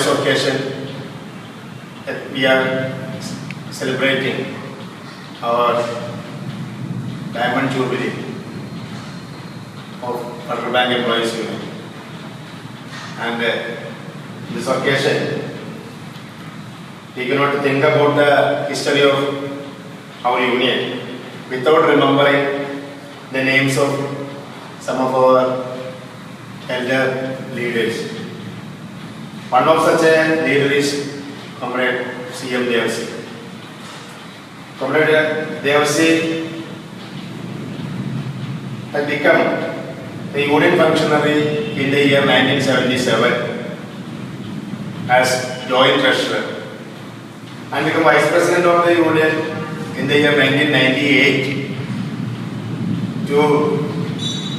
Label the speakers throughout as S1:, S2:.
S1: occasion that we are celebrating our Diamond Jubilee of Federal Bank Employees Union. And this occasion, we cannot think about the history of our union without remembering the names of some of our elder leaders. One of such a leader is Comrade C.M. Devassy. Comrade Devassy had become a union functionary in the year 1977 as joint treasurer and became vice president of the union in the year 1998 to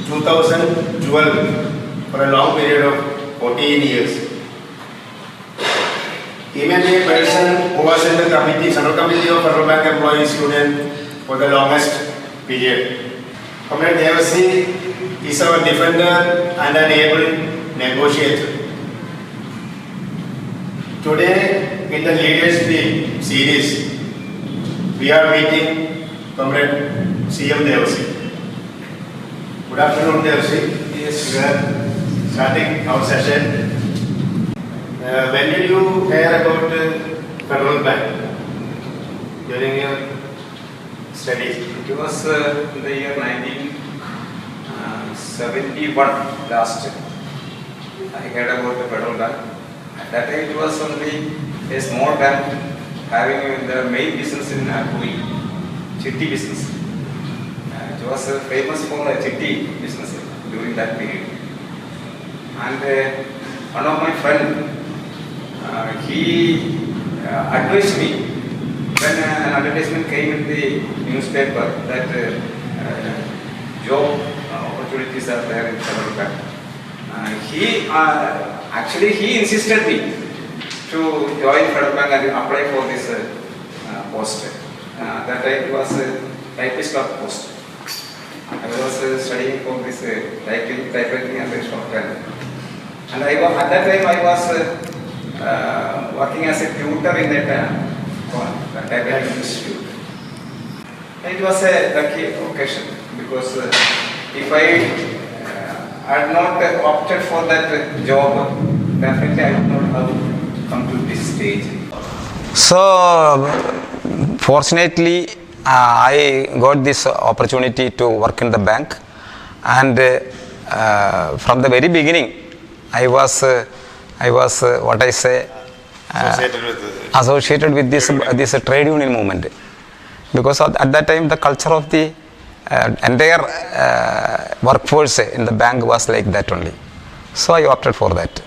S1: 2012 for a long period of 14 years. He may be a person who was in the Central Committee of Federal Bank Employees Union for the longest period. Comrade Devassy is our defender and an able negotiator. Today, in the Leaders Week series, we are meeting Comrade C.M. Devassy. Good afternoon, Devassy. Yes, we are starting our session. When did you hear about Federal Bank? During your studies?
S2: It was in the year 1971 last. I heard about the Federal Bank. At that time it was only a small bank having the main business in Puri, chitty business. It was famous for the chitty business during that period. And one of my friends, he advised me when an advertisement came in the newspaper that job opportunities are there in Federal Bank. He insisted me to join Federal Bank and apply for this post. That time it was a typist clerk post. I was studying for this typewriting and shorthand. And at that time I was working as a tutor in that typewriting institute. It was a lucky occasion because if I had not opted for that job, definitely I would not have come to this stage.
S3: So, fortunately, I got this opportunity to work in the bank, and from the very beginning, I was associated with this trade union movement, because at that time the culture of the entire workforce in the bank was like that only. So I opted for that.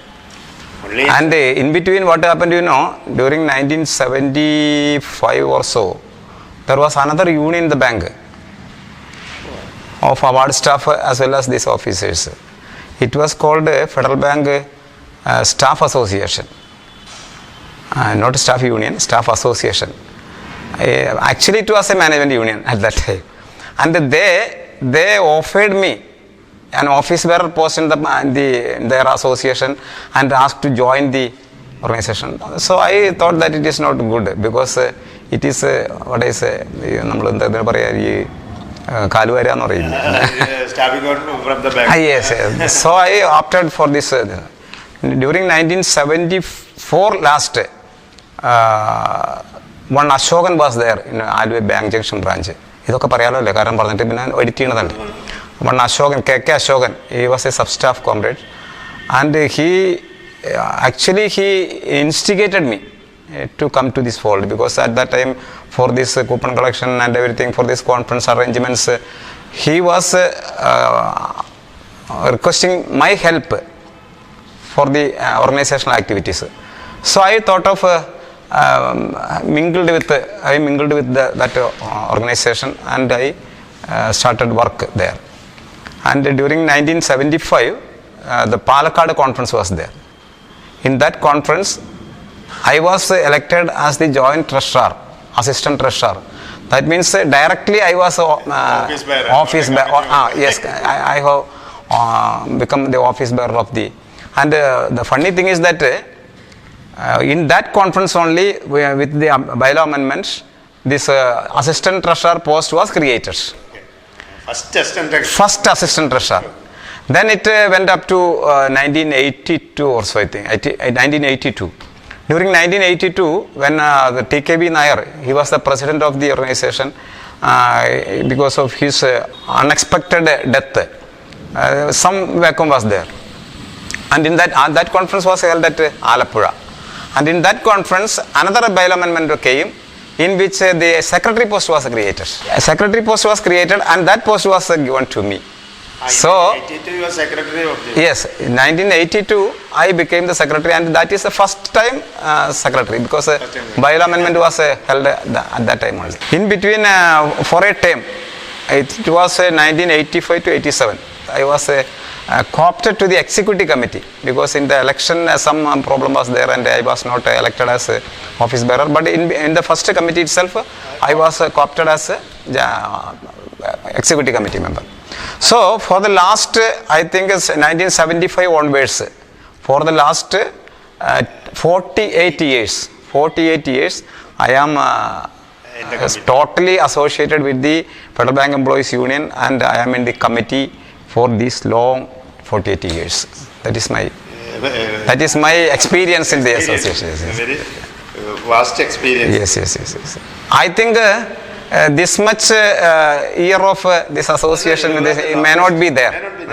S3: And in between, what happened, during 1975 or so, there was another union in the bank of award staff as well as these officers. It was called Federal Bank Staff Association. Not staff union, staff association. Actually, it was a management union at that time. And they offered me an office bearer post in their association and asked to join the organization. So I thought that it is not good because it is what I say,
S1: Stabbing out from the back.
S3: Yes. So I opted for this. During 1974 last, one Ashokan was there in Alway Bank Junction branch. One Ashokan, KK Ashokan, he was a sub-staff comrade, and he instigated me to come to this fold, because at that time, for this coupon collection and everything, for this conference arrangements, he was requesting my help for the organizational activities. So I thought of mingled with that organization, and I started work there. And during 1975, the Palakkad conference was there. In that conference, I was elected as the joint treasurer, assistant treasurer. That means directly I was office bearer. Yes, I have become the office bearer of the. And the funny thing is that In that conference only, with the bylaw amendments, this assistant treasurer post was created.
S1: First assistant treasurer.
S3: First assistant treasurer. Then it went up to 1982 or so, I think, 1982. During 1982, when the TKB Nair, he was the president of the organization, because of his unexpected death, some vacuum was there. And in that conference was held at Alappuzha. And in that conference, another bylaw amendment came, in which the secretary post was created. A secretary post was created, and that post was given to me. So,
S1: 1982 you were secretary of the...
S3: yes, in 1982 I became the secretary, and that is the first time secretary, because bylaw amendment was held at that time only. In between, for a term, it was 1985 to 87, I was co-opted to the executive committee, because in the election some problem was there and I was not elected as office bearer, but in the first committee itself I was co-opted as executive committee member. So for the last, I think it's 1975 onwards, for the last 48 years, I am totally associated with the Federal Bank Employees Union, and I am in the committee for this long 48 years. That is my experience in the association.
S1: Yes. Very vast experience.
S3: Yes. I think this much year of this association with this, it may not be there.
S1: You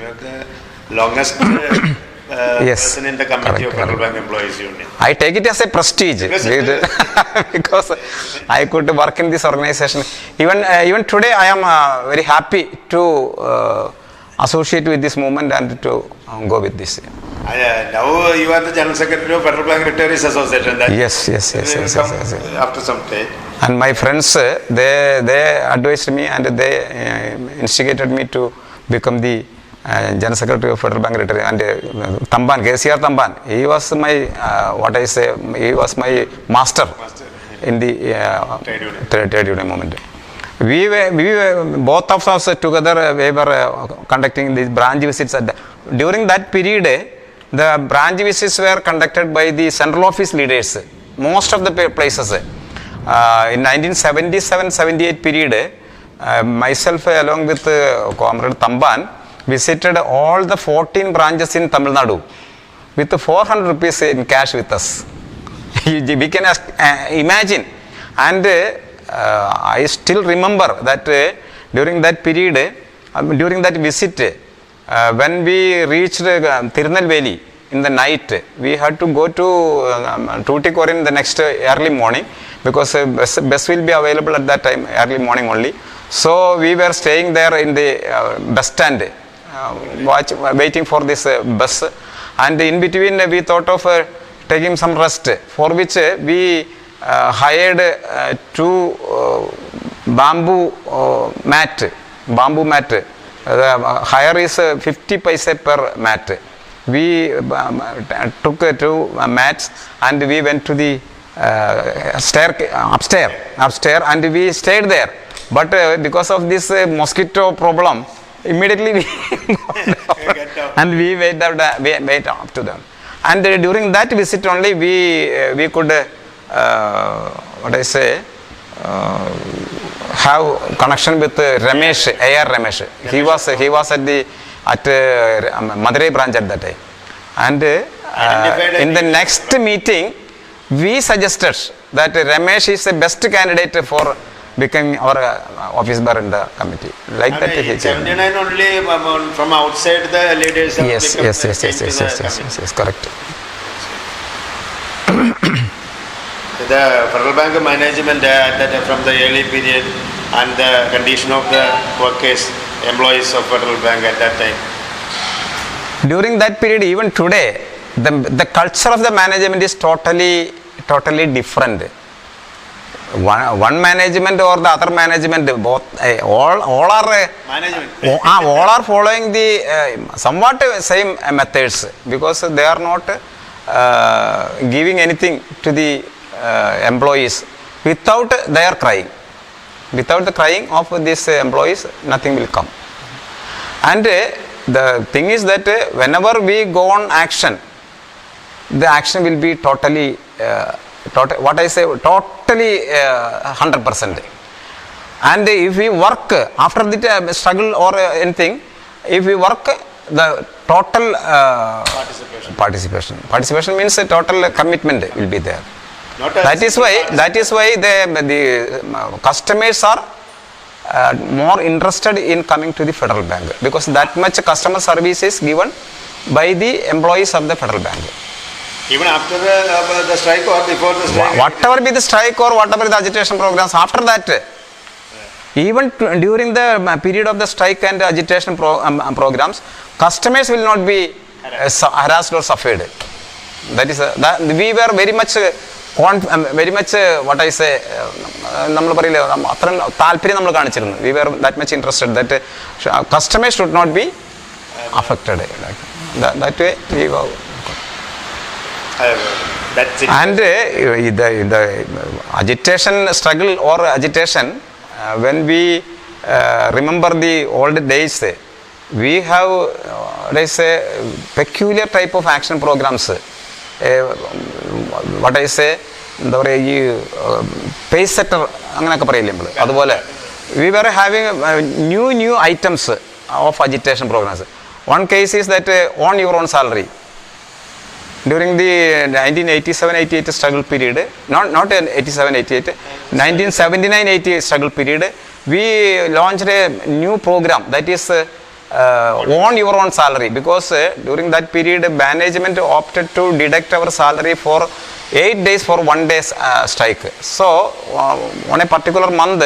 S1: are the longest person in the committee of Federal Bank Employees Union.
S3: I take it as a prestige because I could work in this organization. Even today I am very happy to associate with this movement and to go with this.
S1: Now you are the General Secretary of Federal Bank Retirees Association.
S3: Yes.
S1: After some time.
S3: And my friends, they advised me and they instigated me to become the General Secretary of Federal Bank Retirees. And Tamban, KCR Tamban, he was my, he was my master in the trade union movement. We were both of us together, we were conducting these branch visits. During that period, the branch visits were conducted by the central office leaders, most of the places. In 1977-78 period, myself along with Comrade Tamban visited all the 14 branches in Tamil Nadu with 400 rupees in cash with us. We can imagine. And I still remember that during that period, during that visit, when we reached Tirunelveli in the night, we had to go to Tuticorin in the next early morning, because bus will be available at that time, early morning only. So we were staying there in the bus stand, waiting for this bus, and in between we thought of taking some rest, for which we hired two bamboo mat. The hire is 50 paise per mat. We took two mats and we went to the upstairs, and we stayed there. But because of this mosquito problem, immediately we got down and we wait up to them. And during that visit only we could have connection with Ramesh, A.R. Ramesh. He was at Madurai branch at that time. And in the next meeting, we suggested that Ramesh is the best candidate for becoming our office bearer in the committee. Like that.
S1: In 79 only from outside the leaders have
S3: yes, correct.
S1: The Federal Bank management from the early period and the condition of the workers, employees of Federal Bank at that time.
S3: During that period, even today, the culture of the management is totally different. One management or the other management, both all are all are following the somewhat same methods, because they are not giving anything to the employees without their crying. Without the crying of these employees, nothing will come. And the thing is that whenever we go on action, the action will be totally, totally 100%. And if we work after the struggle or anything, if we work, the total participation means a total commitment will be there. That is why the customers are more interested in coming to the Federal Bank, because that much customer service is given by the employees of the Federal Bank.
S1: Even after the strike or before the strike?
S3: Whatever be the strike or whatever the agitation programs, after that, even during the period of the strike and agitation programs, customers will not be harassed or suffered. That is, we were very much, what I say, we were that much interested that customers should not be affected. That way we were.
S1: That's it.
S3: And the agitation struggle or agitation, when we remember the old days, we have peculiar type of action programs. What I say, pace setter, we were having new items of agitation programs. One case is that on your own salary. During the 1987-88 struggle period, not 87-88, 1979-88 struggle period, we launched a new program, that is on your own salary, because during that period management opted to deduct our salary for 8 days for 1 day strike. So on a particular month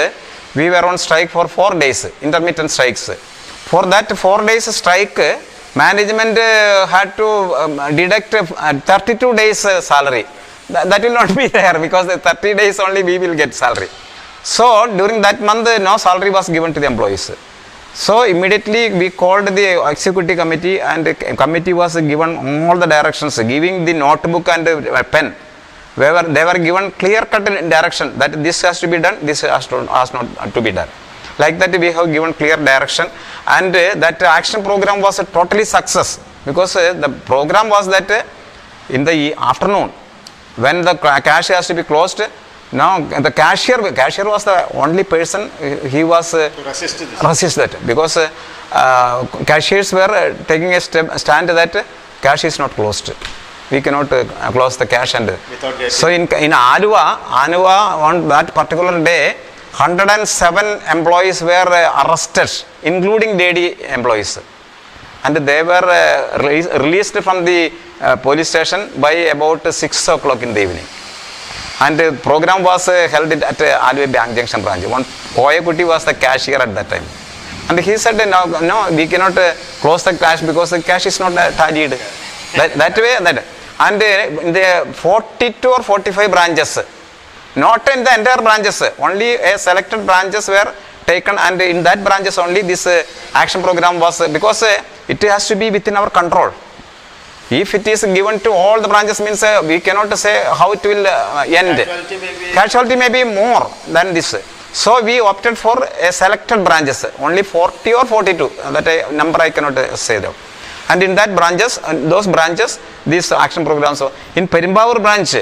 S3: we were on strike for 4 days, intermittent strikes. For that 4 days strike, management had to deduct 32 days salary. That will not be there, because the 30 days only we will get salary. So during that month no salary was given to the employees. So immediately we called the executive committee, and the committee was given all the directions, giving the notebook and pen. They were given clear-cut direction that this has to be done, this has not to be done. Like that we have given clear direction, and that action program was a totally success, because the program was that in the afternoon when the cash has to be closed, now the cashier was the only person, he was
S1: to resist
S3: that, because cashiers were taking a stand that cash is not closed. We cannot close the cash. And so in Anuva on that particular day, 107 employees were arrested, including lady employees, and they were released from the police station by about 6 o'clock in the evening. And the program was held at Aluva Bank Junction branch. One Koyakuti was the cashier at that time, and he said, no, we cannot close the cash because the cash is not tallied. That way, and in the 42 or 45 branches, not in the entire branches, only a selected branches were taken, and in that branches only this action program was, because it has to be within our control. If it is given to all the branches, means we cannot say how it will end. Casualty may be more than this. So we opted for a selected branches, only 40 or 42, that number I cannot say though. And in that branches, those branches, these action programs. In Perimbavur branch,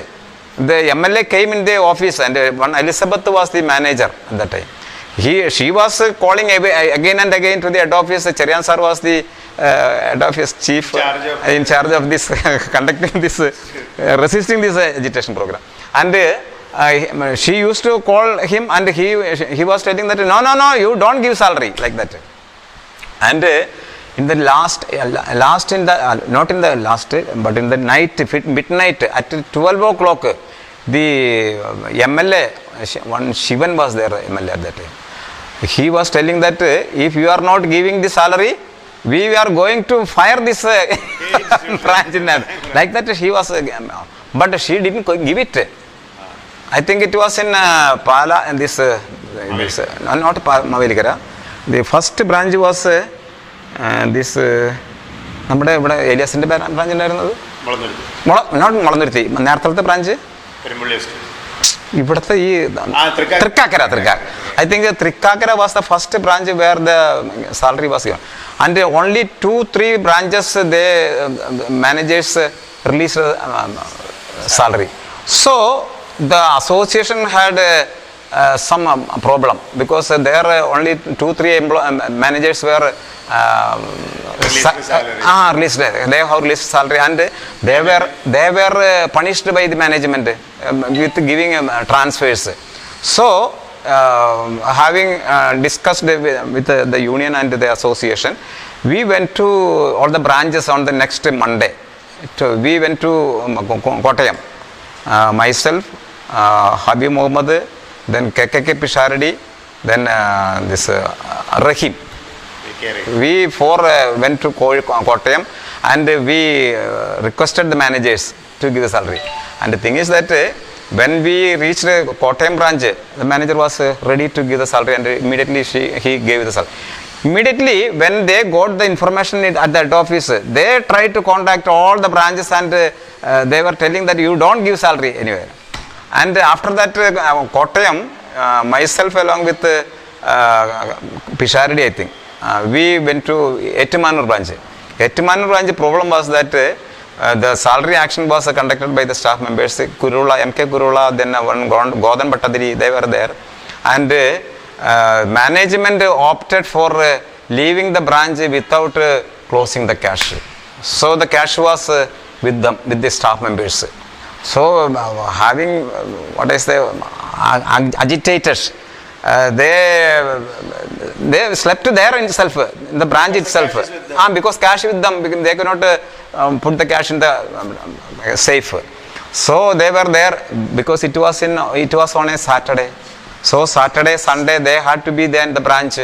S3: the MLA came in the office, and one Elizabeth was the manager at that time. She was calling again and again to the head office. Cherian sir was the head office chief in charge of this conducting this resisting this agitation program. And she used to call him, and he was telling that no, you don't give salary, like that. And in the last in the not in the last, but in the night, midnight at 12 o'clock, the MLA, one Shivan was there, MLA at that time. He was telling that if you are not giving the salary, we are going to fire this branch in that. Like that he was, but she didn't give it. I think it was in Pala, and this not Mavelikara. The first branch was this നമ്മുടെ ഇവിടെ ഏലിയാസിൻ്റെ branch ഉണ്ടായിരുന്നത് not Mulanthuruthy, നേരത്തെ branch ഇവിടുത്തെ ഈ Thrikkakara. I think Trikkakara was the first branch where the salary was given, and only 2-3 branches the managers released salary. So the association had some problem because there only 2-3 managers were released. They have released salary, and they were punished by the management with giving transfers. So having discussed with the union and the association, we went to all the branches on the next Monday. We went to Kottayam, myself, Habib Mohammed, then KKK Pisharadi, then this Rahim. We four went to Kottayam, and we requested the managers to give the salary. And the thing is that when we reached the Kottayam branch, the manager was ready to give the salary, and immediately he gave the salary. Immediately when they got the information at that office, they tried to contact all the branches, and they were telling that you don't give salary anywhere. And after that, Kottayam, myself along with Pisharadi, I think, we went to Ettimanur branch. Ettimanur branch problem was that the salary action was conducted by the staff members, Kurula, MK Kurula, then one Godan Bhattadiri, they were there. And management opted for leaving the branch without closing the cash. So the cash was with them, with the staff members. So having what I say, agitators, they slept there itself, in the branch itself, because cash with them, because they could not put the cash in the safe. So they were there because it was on a Saturday. So Saturday, Sunday they had to be there in the branch.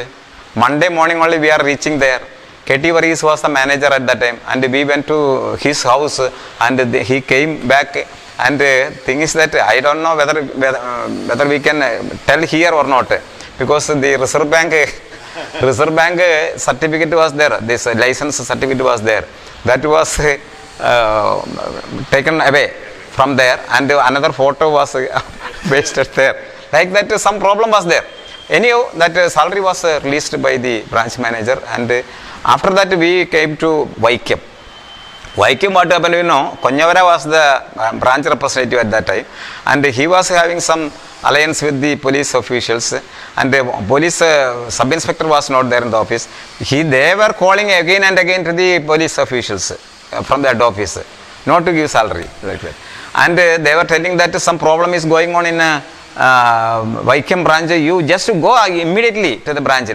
S3: Monday morning only we are reaching there. K.T. Varis was the manager at that time, and we went to his house, and he came back. And the thing is that I don't know whether we can tell here or not, because the Reserve Bank certificate was there, this license certificate was there, that was taken away from there, and another photo was pasted there. Like that, some problem was there. Anyhow, that salary was released by the branch manager, and after that we came to Vaikam. Vaikam, what happened, Konyavara was the branch representative at that time, and he was having some alliance with the police officials, and the police sub-inspector was not there in the office. They were calling again and again to the police officials from that office not to give salary. Like that. And they were telling that some problem is going on in Vaikam branch, you just go immediately to the branch.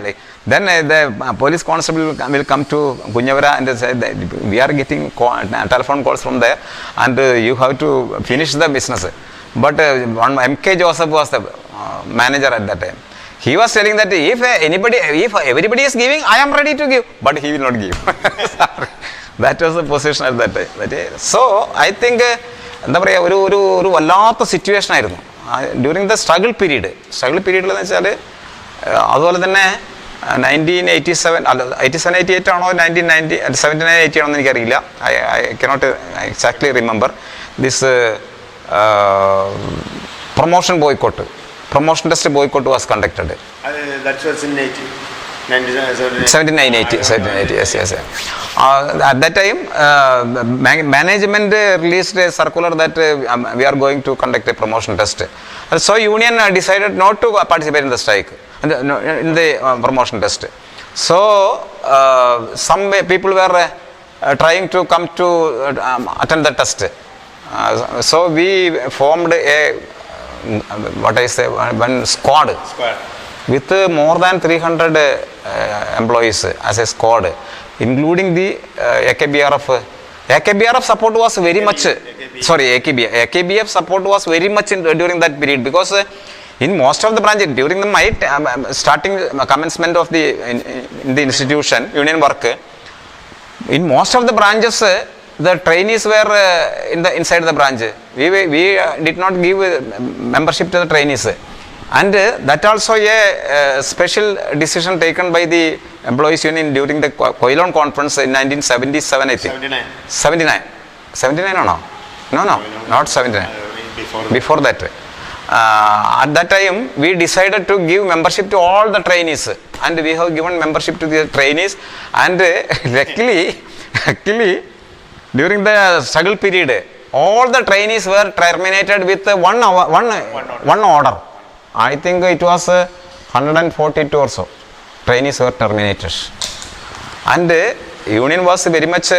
S3: Then the police constable will come to Gunyavara and say that we are getting telephone calls from there, and you have to finish the business. But one MK Joseph was the manager at that time. He was telling that if everybody is giving, I am ready to give, but he will not give. That was the position at that time. So I think a situation during the struggle period. Struggle period is 1987, 88 or 1990, 79, 80 I cannot exactly remember. This promotion boycott, promotion test boycott was conducted.
S1: That was in
S3: 79, 80, yes. At that time, management released a circular that we are going to conduct a promotion test. So union decided not to participate in the strike, in the promotion test. So some people were trying to come to attend the test. So we formed a one squad with more than 300 employees as a squad, including the AKBRF. AKBRF support was very much, AKBF support was very much during that period, because in most of the branches, during the starting commencement of the institution, union work, in most of the branches, the trainees were inside the branch. We did not give membership to the trainees. And that also a special decision taken by the employees union during the Koilon conference in 1977, I think. 79 or no? No, not 79. Before that. At that time, we decided to give membership to all the trainees, and we have given membership to the trainees, and luckily during the struggle period, all the trainees were terminated with one order. I think it was 142 or so. Trainees were terminated. And union was very much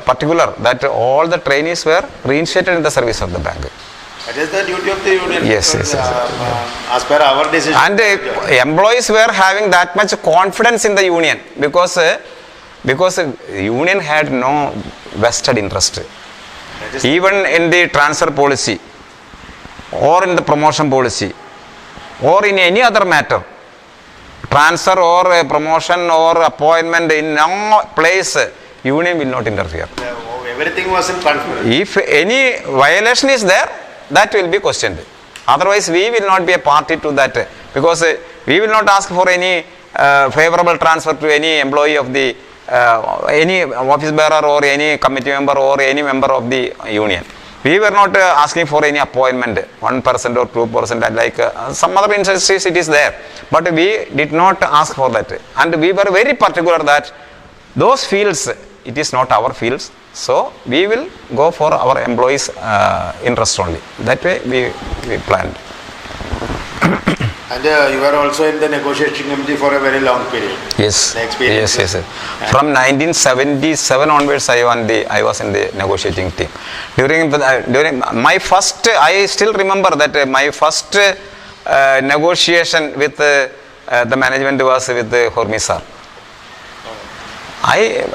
S3: particular that all the trainees were reinstated in the service of the bank.
S1: That is the duty of the union.
S3: Yes,
S1: because,
S3: yes.
S1: As per our decision.
S3: And employees were having that much confidence in the union because union had no vested interest. Even in the transfer policy or in the promotion policy or in any other matter, transfer or promotion or appointment, in no place union will not interfere.
S1: Everything was in confidence.
S3: If any violation is there, that will be questioned. Otherwise, we will not be a party to that because we will not ask for any favorable transfer to any employee of the any office bearer or any committee member or any member of the union. We were not asking for any appointment, 1% or 2%, like some other industries it is there. But we did not ask for that. And we were very particular that those fields, it is not our fields. So we will go for our employees' interest only. That way we planned.
S1: And you were also in the negotiating committee for a very long period.
S3: Yes.
S1: The experience.
S3: Yes. From 1977 onwards, I was in the negotiating team. During my first, I still remember that my first negotiation with the management was with Hormi sir. I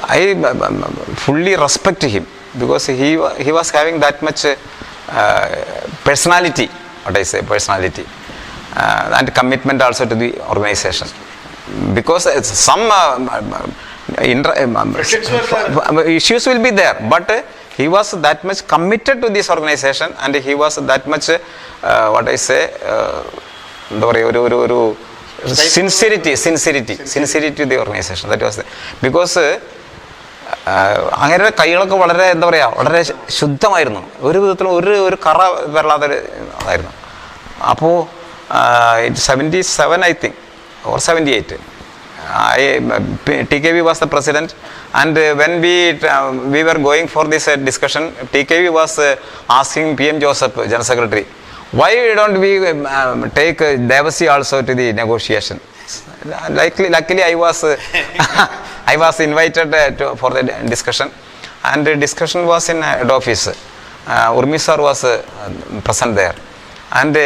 S3: fully respect him because he was having that much personality. What I say, personality. And commitment also to the organization, because some issues will be there, but he was that much committed to this organization and he was that much what I say sincerity to the organization. That was because അങ്ങനെ കൈകളൊക്കെ വളരെ എന്താ പറയുക, വളരെ ശുദ്ധമായിരുന്നു, ഒരു വിധത്തിലും ഒരു കറ വരാതായിരുന്നു. അപ്പോൾ 77 I think or 78 TKV was the president, and when we were going for this discussion, TKV was asking PM Joseph, General Secretary, why don't we take Devassy also to the negotiation. Luckily I was I was invited for the discussion, and the discussion was in head office. Urmi sir was present there, and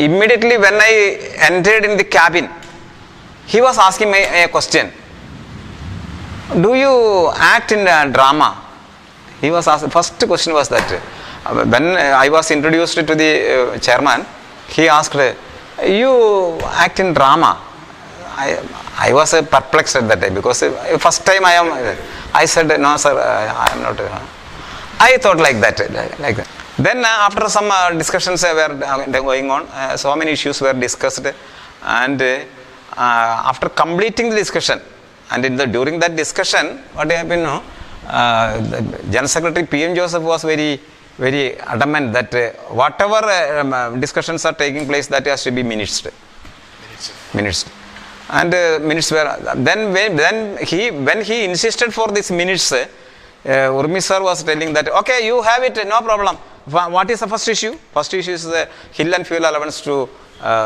S3: immediately when I entered in the cabin, he was asking me a question. Do you act in a drama? He was asked, first question was that when I was introduced to the chairman, he asked, you act in drama? I was perplexed at that time because first time I said, no sir, I am not. I thought like that. Then after some discussions were going on, so many issues were discussed, and after completing the discussion, and during that discussion, what happened? The General Secretary PM Joseph was very adamant that whatever discussions are taking place, that has to be minutes. And minutes were then when he insisted for these minutes, Urmi sir was telling that okay, you have it, no problem. What is the first issue? First issue is the hill and fuel allowance to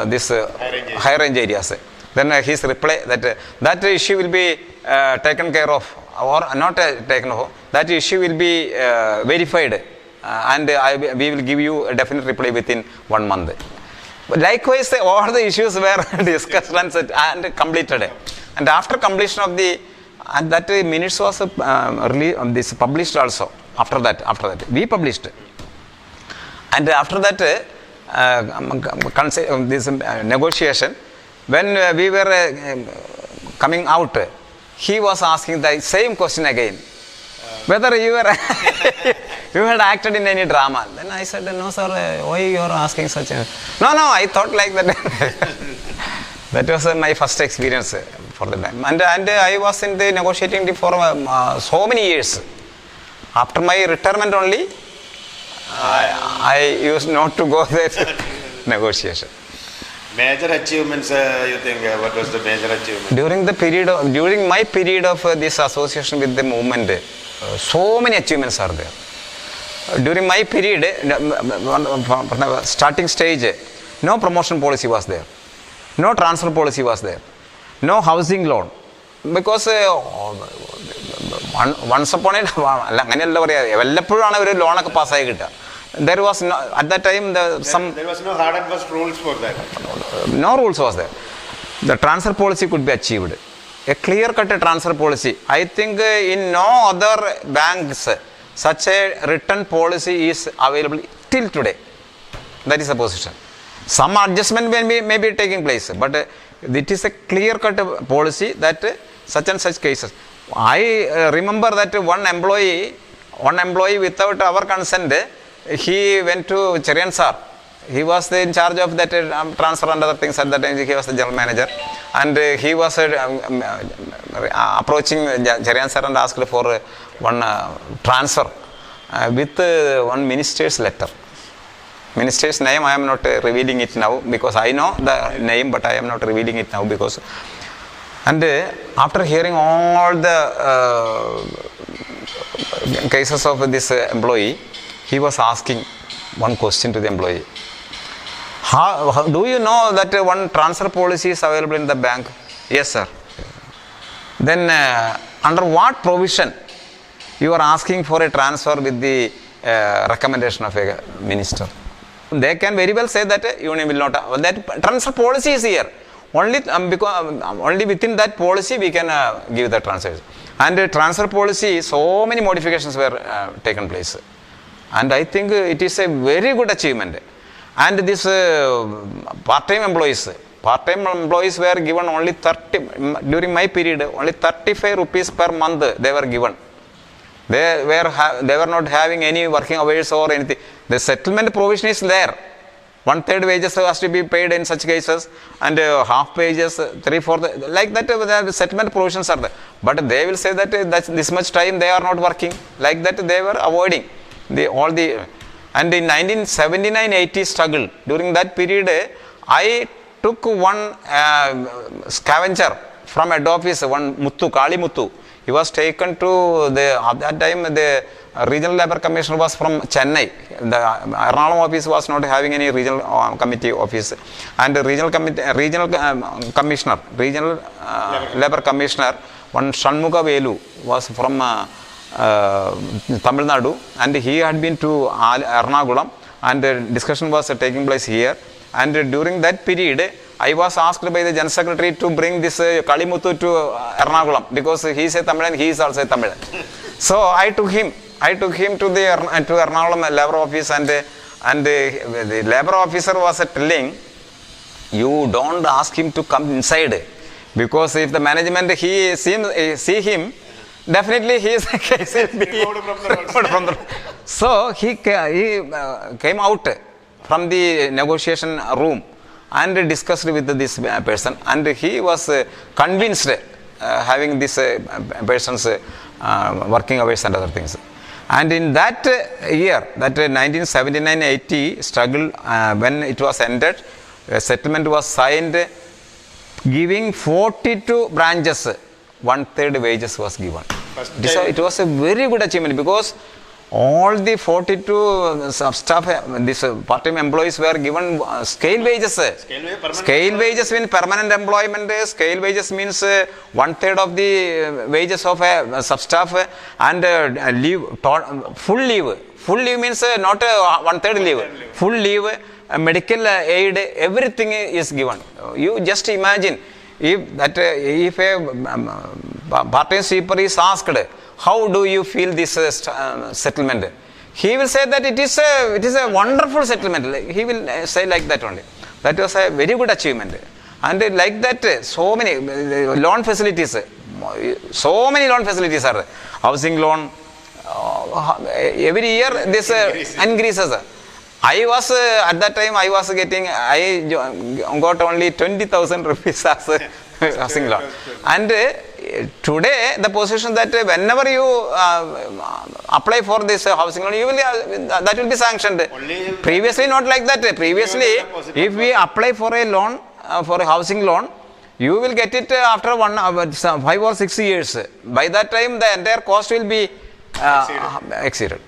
S3: this high range areas. Then his reply that issue will be taken care of or not taken off. That issue will be verified, and we will give you a definite reply within 1 month. But likewise, all the issues were discussed and completed. And after completion of and that minutes was this published also. After that, we published. And after that, this negotiation, when we were coming out, he was asking the same question again, whether you had acted in any drama. Then I said, no sir, why you are asking such a... No, I thought like that. That was my first experience for the time. And I was in the negotiating team for so many years. After my retirement only, I used not to go there to negotiation.
S1: Major achievements, you think, what was the major achievement?
S3: During my period of this association with the movement, So many achievements are there. During my period, starting stage, no promotion policy was there, no transfer policy was there, no housing loan, because once upon a time, there was no, at that time
S1: There was no hard and fast rules for that.
S3: no rules was there. The transfer policy could be achieved. A clear-cut transfer policy. I think in no other banks such a written policy is available till today. That is the position. Some adjustment may be taking place, but it is a clear-cut policy that such and such cases. I remember that one employee without our consent, he went to Cherian sir. He was in charge of that transfer and other things. At that time, he was the general manager, and he was approaching Cherian sir and asked for one transfer with one minister's letter. Minister's name I am not revealing it now because I know the name, but I am not revealing it now because. And after hearing all the cases of this employee, he was asking one question to the employee. How do you know that one transfer policy is available in the bank? Yes, sir. Then under what provision you are asking for a transfer with the recommendation of a minister? They can very well say that union will not. That transfer policy is here. Only because only within that policy we can give the transfers. And transfer policy, so many modifications were taken place. And I think it is a very good achievement. And this part-time employees were given only 30, during my period, only 35 rupees per month they were given. They were not having any working hours or anything. The settlement provision is there. 1/3 wages has to be paid in such cases, and half wages, 3/4, like that the settlement provisions are there. But they will say that this much time they are not working. Like that they were avoiding all the. And in 1979-80 struggle, during that period, I took one scavenger from head office, one Muthu, Kali Muthu. He was taken to at that time the regional labor commissioner was from Chennai. The Ernakulam office was not having any regional committee office, and the regional commissioner, labor commissioner, one Shanmuga Velu was from Tamil Nadu, and he had been to Ernakulam, and the discussion was taking place here. And during that period, I was asked by the General Secretary to bring this Kalimuthu to Ernakulam because he is a Tamil and he is also a Tamil. So I took him to the Ernakulam labor office, and the labor officer was telling, you don't ask him to come inside because if the management see him, definitely he is a case from the. So he came out from the negotiation room and discussed with this person, and he was convinced having this person's working hours and other things. And in that year, that 1979-80 struggle, when it was ended, a settlement was signed giving 42 branches, 1/3 wages was given. It was a very good achievement because all the 42 staff, these part-time employees were given scale wages. Scale wages means permanent employment. Scale wages means 1/3 of the wages of a sub-staff, and leave, full leave. Full leave means not 1/3 leave. Full leave, medical aid, everything is given. You just imagine if a part-time sweeper is asked, how do you feel this settlement? He will say that it is a wonderful settlement. He will say like that only. That was a very good achievement. And like that, so many loan facilities. So many loan facilities are there. Housing loan. Every year this increases. I was at that time I got only 20,000 rupees as a housing loan. And today the position that whenever you apply for this housing loan, you will that will be sanctioned. Previously not like that. Previously, if we apply for a loan, for a housing loan, you will get it after 5 or 6 years. By that time the entire cost will be exceeded.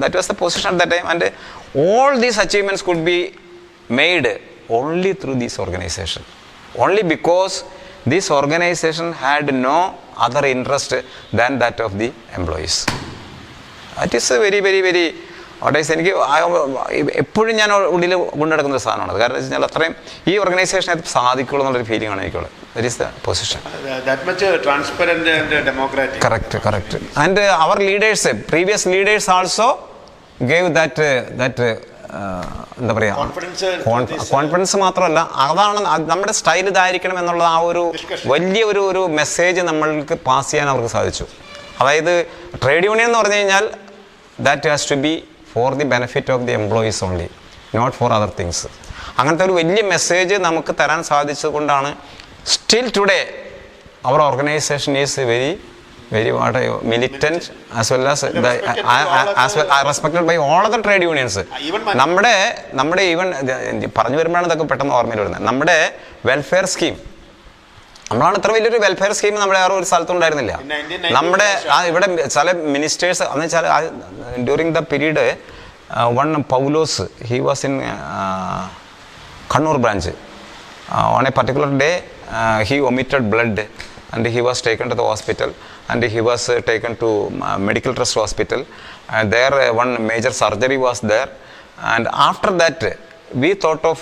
S3: That was the position at that time, and all these achievements could be made only through this organization. Only because this organization had no other interest than that of the employees. That is a very, very, very, what I say, എപ്പോഴും ഞാൻ ഉള്ളിൽ കൊണ്ടുനടക്കുന്ന ഒരു സാധനമാണ്. കാരണം വെച്ച് കഴിഞ്ഞാൽ അത്രയും ഈ ഓർഗനൈസേഷനെ സാധിക്കുള്ളൂ എന്നുള്ളൊരു ഫീലിംഗ് ആണ് എനിക്കുള്ളത്. That is the position.
S1: That much transparent and democratic.
S3: Correct. And our leaders, previous leaders also gave that എന്താ പറയുക, കോൺഫിഡൻസ് മാത്രമല്ല, അതാണ് നമ്മുടെ സ്റ്റൈൽ ഇതായിരിക്കണം എന്നുള്ള ആ ഒരു വലിയ ഒരു മെസ്സേജ് നമ്മൾക്ക് പാസ് ചെയ്യാൻ അവർക്ക് സാധിച്ചു. അതായത് ട്രേഡ് യൂണിയൻ എന്ന് പറഞ്ഞു കഴിഞ്ഞാൽ that has to be for the benefit of the employees only, not for other things. അങ്ങനത്തെ ഒരു വലിയ മെസ്സേജ് നമുക്ക് തരാൻ സാധിച്ചത് കൊണ്ടാണ് still today our organization is very militant as well as respected by all other trade unions. നമ്മുടെ even പറഞ്ഞു വരുമ്പോഴാണ് ഇതൊക്കെ പെട്ടെന്ന് ഓർമ്മയിൽ വരുന്നത്. നമ്മുടെ വെൽഫെയർ സ്കീം, നമ്മളാണ് ഇത്ര വലിയൊരു വെൽഫെയർ സ്കീം നമ്മുടെ വേറെ ഒരു സ്ഥലത്തുണ്ടായിരുന്നില്ല. നമ്മുടെ ഇവിടെ ചില മിനിസ്റ്റേഴ്സ് എന്ന് വെച്ചാൽ during the period one Paulose, he was in Kannur branch. On a particular day, he omitted blood and he was taken to the hospital, and he was taken to Medical Trust Hospital, and there one major surgery was there. And after that we thought of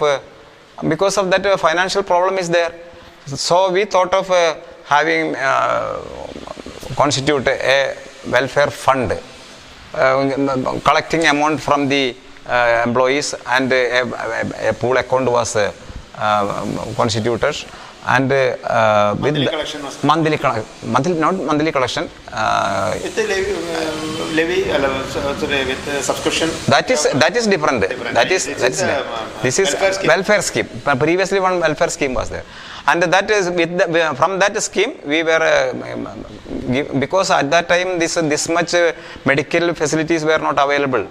S3: because of that financial problem is there, so we thought of having constitute a welfare fund, collecting amount from the employees, and a pool account was constituted, and with monthly collection
S1: with the levy with subscription,
S3: that is different. This is welfare scheme. Previously one welfare scheme was there, and that is from that scheme we were because at that time this much medical facilities were not available.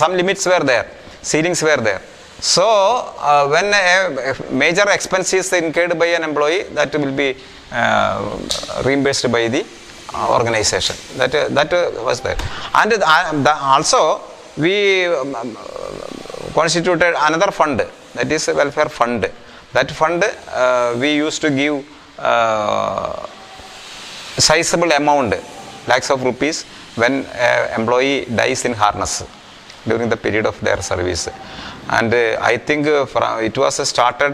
S3: Some limits were there, ceilings were there. So when a major expense is incurred by an employee, that will be reimbursed by the organization. That was there. And also we constituted another fund, that is a welfare fund. That fund we used to give sizable amount, lakhs of rupees, when an employee dies in harness during the period of their service. And I think it was started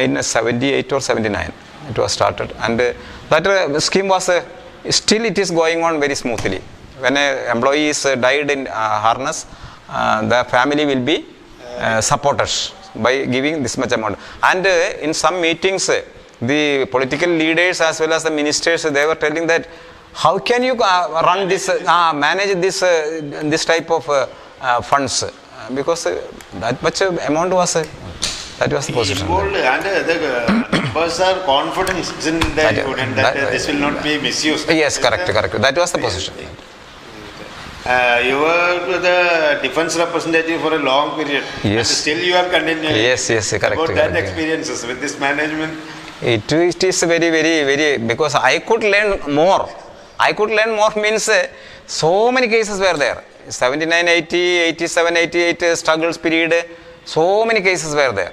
S3: in 78 or 79. It was started, and that scheme was still it is going on very smoothly. When an employee is died in harness, the family will be supported by giving this much amount. And in some meetings, the political leaders as well as the ministers, they were telling that how can you run this, manage this type of funds, because that much amount was that was the position.
S1: And the members are confident in the union that this will not be misused.
S3: Yes, correct. That was the position.
S1: You were the defense representative for a long period.
S3: Yes.
S1: And still you are continuing.
S3: Yes, correct.
S1: About that experiences with this management.
S3: It is very, very, very, because I could learn more. Means so many cases were there. 79, 80, 87, 88 struggles period, so many cases were there.